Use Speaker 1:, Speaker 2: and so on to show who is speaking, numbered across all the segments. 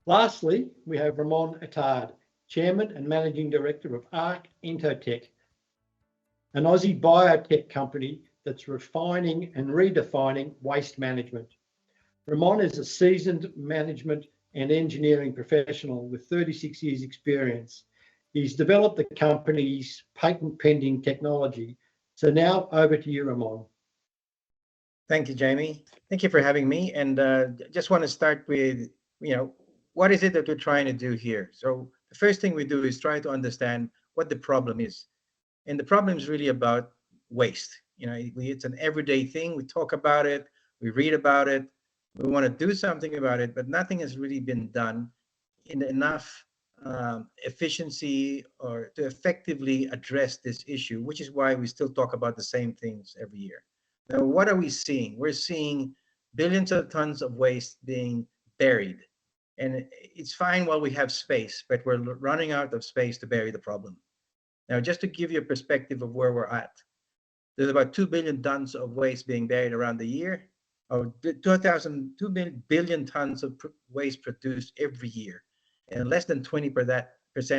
Speaker 1: Lastly, we have Ramon Atayde, Chairman and Managing Director of Ento, an Aussie biotech company that's refining and redefining waste management. Ramon is a seasoned management and engineering professional with 36 years experience. He's developed the company's patent pending technology. So now over to you, Ramon.
Speaker 2: Thank you, Jamie. Thank you for having me. And just want to start with, what is it that we're trying to do here? So the first thing we do is try to understand what the problem is. And the problem is really about waste. It's an everyday thing. We talk about it, we read about it, we want to do something about it, but nothing has really been done in enough efficiency or to effectively address this issue, which is why we still talk about the same things every year. Now, what are we seeing? We're seeing billions of tons of waste being buried. And it's fine while we have space, but we're running out of space to bury the problem. Now, just to give you a perspective of where we're at, there's about 2 billion tons of waste being buried around the year, or 2 billion tons of waste produced every year. And less than 20%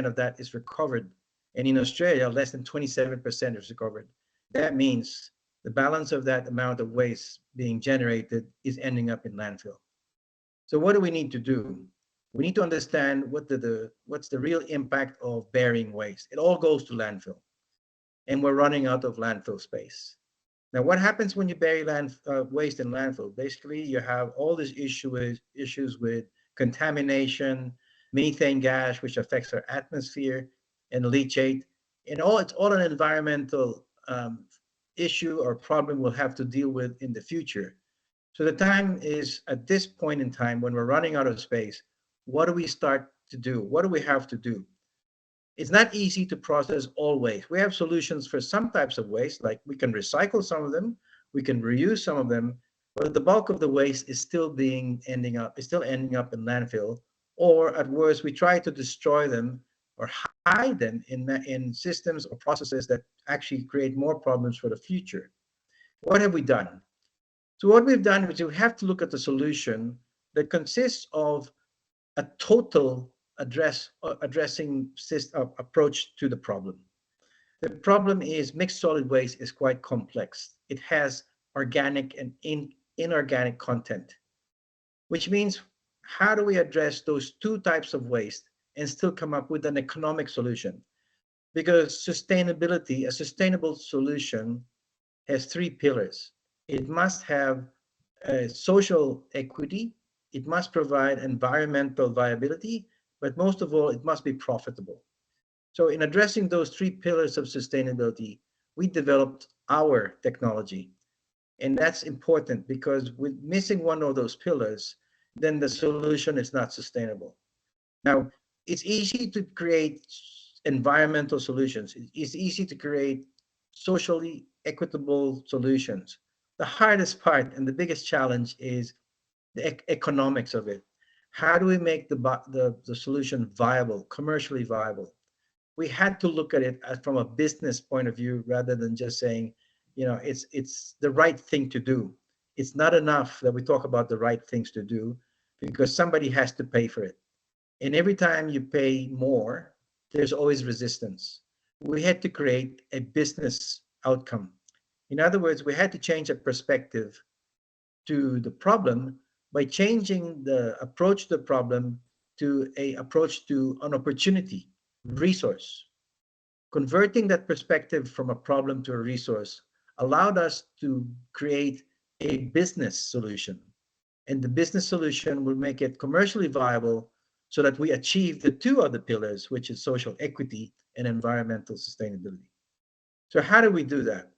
Speaker 2: of that is recovered. And in Australia, less than 27% is recovered. That means the balance of that amount of waste being generated is ending up in landfill. So what do we need to do? We need to understand what's the real impact of burying waste. It all goes to landfill, and we're running out of landfill space. Now, what happens when you bury waste in landfill? Basically, you have all these issues with contamination, methane gas, which affects our atmosphere, and leachate. And it's all an environmental issue or problem we'll have to deal with in the future. So the time is at this point in time when we're running out of space. What do we start to do? What do we have to do? It's not easy to process all waste. We have solutions for some types of waste, like we can recycle some of them, we can reuse some of them, but the bulk of the waste is still ending up in landfill, or at worst, we try to destroy them or hide them in systems or processes that actually create more problems for the future. What have we done? So what we've done is we have to look at the solution that consists of a total addressing approach to the problem. The problem is mixed solid waste is quite complex. It has organic and inorganic content, which means how do we address those two types of waste and still come up with an economic solution? Because sustainability, a sustainable solution, has three pillars. It must have social equity, it must provide environmental viability, but most of all, it must be profitable. So in addressing those three pillars of sustainability, we developed our technology. And that's important because with missing one of those pillars, then the solution is not sustainable. Now, it's easy to create environmental solutions. It's easy to create socially equitable solutions. The hardest part and the biggest challenge is the economics of it. How do we make the solution viable, commercially viable? We had to look at it from a business point of view rather than just saying, it's the right thing to do. It's not enough that we talk about the right things to do because somebody has to pay for it. And every time you pay more, there's always resistance. We had to create a business outcome. In other words, we had to change a perspective to the problem by changing the approach to the problem to an approach to an opportunity, resource. Converting that perspective from a problem to a resource allowed us to create a business solution. And the business solution will make it commercially viable so that we achieve the two other pillars, which is social equity and environmental sustainability. So how do we do that?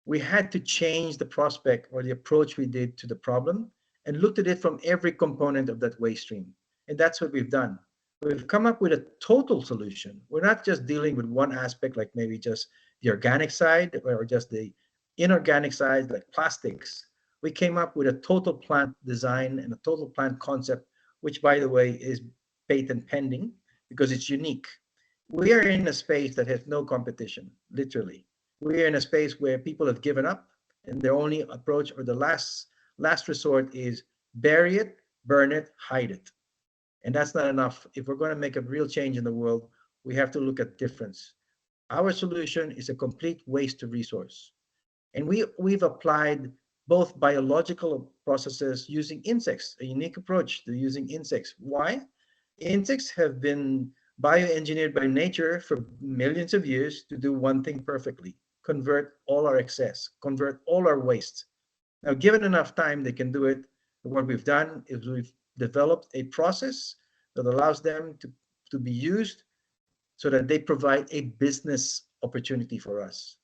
Speaker 2: We had to change the prospect or the approach we did to the problem and looked at it from every component of that waste stream. And that's what we've done. We've come up with a total solution. We're not just dealing with one aspect, like maybe just the organic side or just the inorganic side, like plastics. We came up with a total plant design and a total plant concept, which, by the way, is patent pending because it's unique. We are in a space that has no competition, literally. We are in a space where people have given up, and their only approach or the last resort is bury it, burn it, hide it. And that's not enough. If we're going to make a real change in the world, we have to look at difference. Our solution is a complete waste to resource. And we've applied both biological processes using insects, a unique approach to using insects. Why? Insects have been bioengineered by nature for millions of years to do one thing perfectly: convert all our excess, convert all our waste. Now, given enough time, they can do it. What we've done is we've developed a process that allows them to be used so that they provide a business opportunity for us.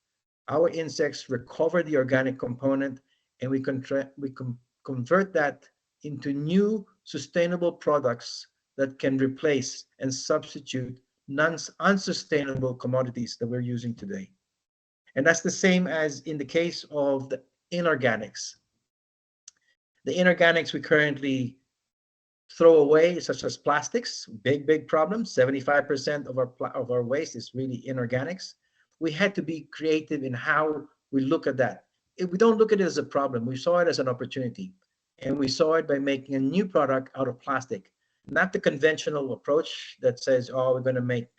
Speaker 2: Our insects recover the organic component, and we convert that into new sustainable products that can replace and substitute unsustainable commodities that we're using today. And that's the same as in the case of the inorganics. The inorganics we currently throw away, such as plastics, big problem. 75% of our waste is really inorganics. We had to be creative in how we look at that. If we don't look at it as a problem, we saw it as an opportunity. And we saw it by making a new product out of plastic, not the conventional approach that says, oh, we're going to make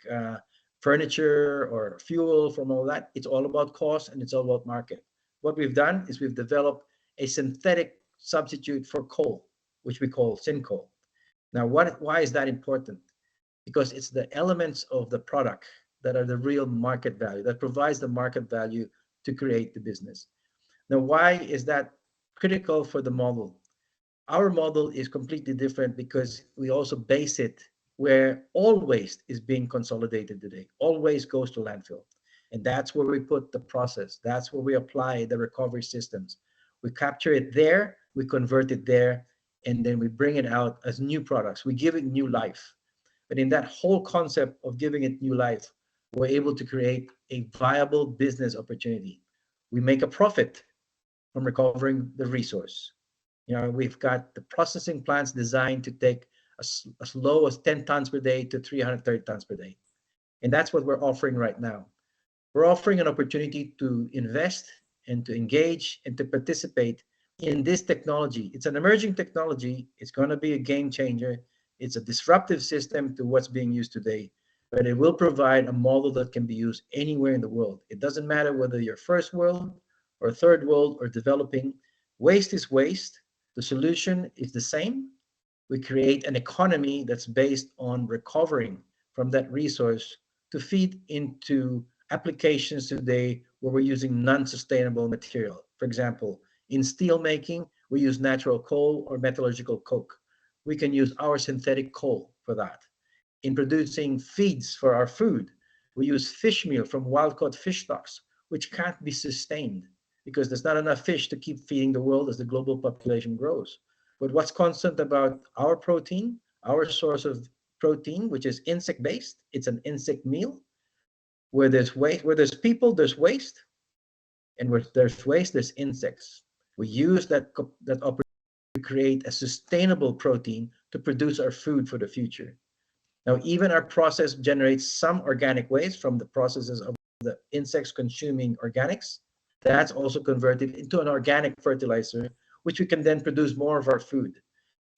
Speaker 2: furniture or fuel from all that. It's all about cost and it's all about market. What we've done is we've developed a synthetic substitute for coal, which we call syncoal. Now, why is that important? Because it's the elements of the product that are the real market value, that provides the market value to create the business. Now, why is that critical for the model? Our model is completely different because we also base it where all waste is being consolidated today. All waste goes to landfill. And that's where we put the process. That's where we apply the recovery systems. We capture it there, we convert it there, and then we bring it out as new products. We give it new life. But in that whole concept of giving it new life, we're able to create a viable business opportunity. We make a profit from recovering the resource. You know, we've got the processing plants designed to take as low as 10 tons per day to 330 tons per day. And that's what we're offering right now. We're offering an opportunity to invest and to engage and to participate in this technology. It's an emerging technology. It's going to be a game changer. It's a disruptive system to what's being used today, but it will provide a model that can be used anywhere in the world. It doesn't matter whether you're first world or third world or developing. Waste is waste. The solution is the same. We create an economy that's based on recovering from that resource to feed into applications today where we're using non-sustainable material. For example, in steel making, we use natural coal or metallurgical coke. We can use our synthetic coal for that. In producing feeds for our food, we use fish meal from wild-caught fish stocks, which can't be sustained because there's not enough fish to keep feeding the world as the global population grows. But what's constant about our protein, our source of protein, which is insect-based, it's an insect meal. Where there's waste, where there's people, there's waste. And where there's waste, there's insects. We use that opportunity to create a sustainable protein to produce our food for the future. Now, even our process generates some organic waste from the processes of the insects consuming organics. That's also converted into an organic fertilizer, which we can then produce more of our food.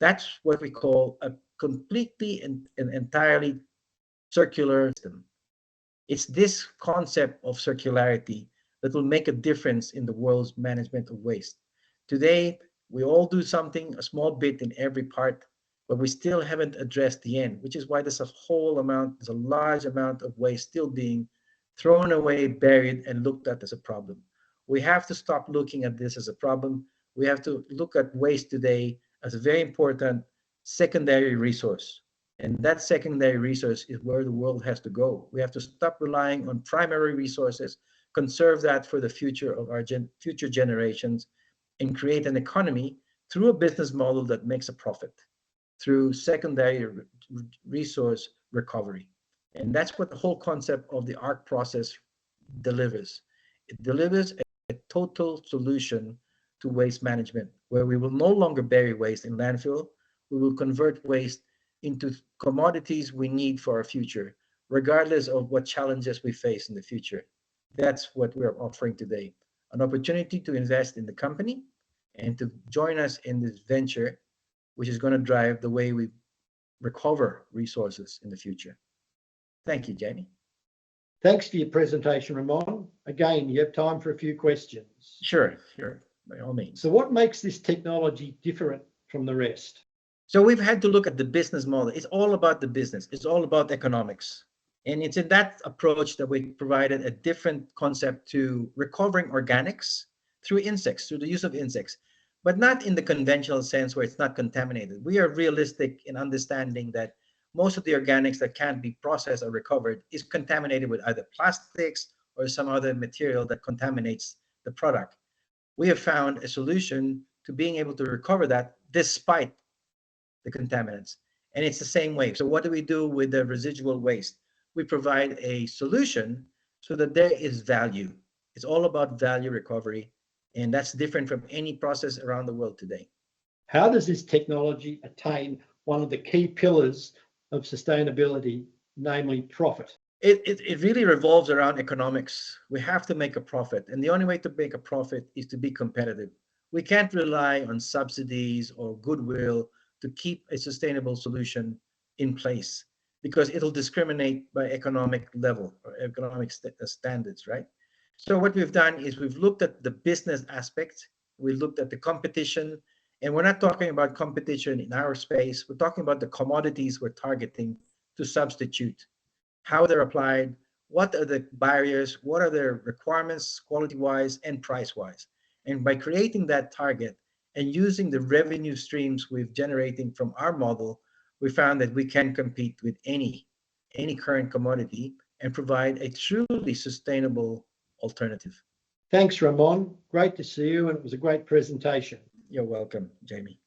Speaker 2: That's what we call a completely and entirely circular system. It's this concept of circularity that will make a difference in the world's management of waste. Today, we all do something, a small bit in every part, but we still haven't addressed the end, which is why there's a large amount of waste still being thrown away, buried, and looked at as a problem. We have to stop looking at this as a problem. We have to look at waste today as a very important secondary resource. And that secondary resource is where the world has to go. We have to stop relying on primary resources, conserve that for the future of our future generations, and create an economy through a business model that makes a profit through secondary resource recovery. And that's what the whole concept of the ARC process delivers. It delivers a total solution to waste management, where we will no longer bury waste in landfill. We will convert waste into commodities we need for our future, regardless of what challenges we face in the future. That's what we're offering today, an opportunity to invest in the company and to join us in this venture, which is going to drive the way we recover resources in the future. Thank you, Jamie.
Speaker 1: Thanks for your presentation, Ramon. Again, you have time for a few questions.
Speaker 2: Sure, by all means.
Speaker 1: So what makes this technology different from the rest?
Speaker 2: So we've had to look at the business model. It's all about the business. It's all about economics. And it's in that approach that we provided a different concept to recovering organics through insects, through the use of insects, but not in the conventional sense where it's not contaminated. We are realistic in understanding that most of the organics that can't be processed or recovered is contaminated with either plastics or some other material that contaminates the product. We have found a solution to being able to recover that despite the contaminants. And it's the same way. So what do we do with the residual waste? We provide a solution so that there is value. It's all about value recovery, and that's different from any process around the world today.
Speaker 1: How does this technology attain one of the key pillars of sustainability, namely profit?
Speaker 2: It really revolves around economics. We have to make a profit, and the only way to make a profit is to be competitive. We can't rely on subsidies or goodwill to keep a sustainable solution in place, because it'll discriminate by economic level or economic standards, right? So what we've done is we've looked at the business aspect, we looked at the competition, and we're not talking about competition in our space, we're talking about the commodities we're targeting to substitute, how they're applied, what are the barriers, what are their requirements quality-wise and price-wise. And by creating that target and using the revenue streams we've generating from our model, we found that we can compete with any current commodity and provide a truly sustainable alternative.
Speaker 1: Thanks, Ramon. Great to see you, and it was a great presentation.
Speaker 2: You're welcome, Jamie.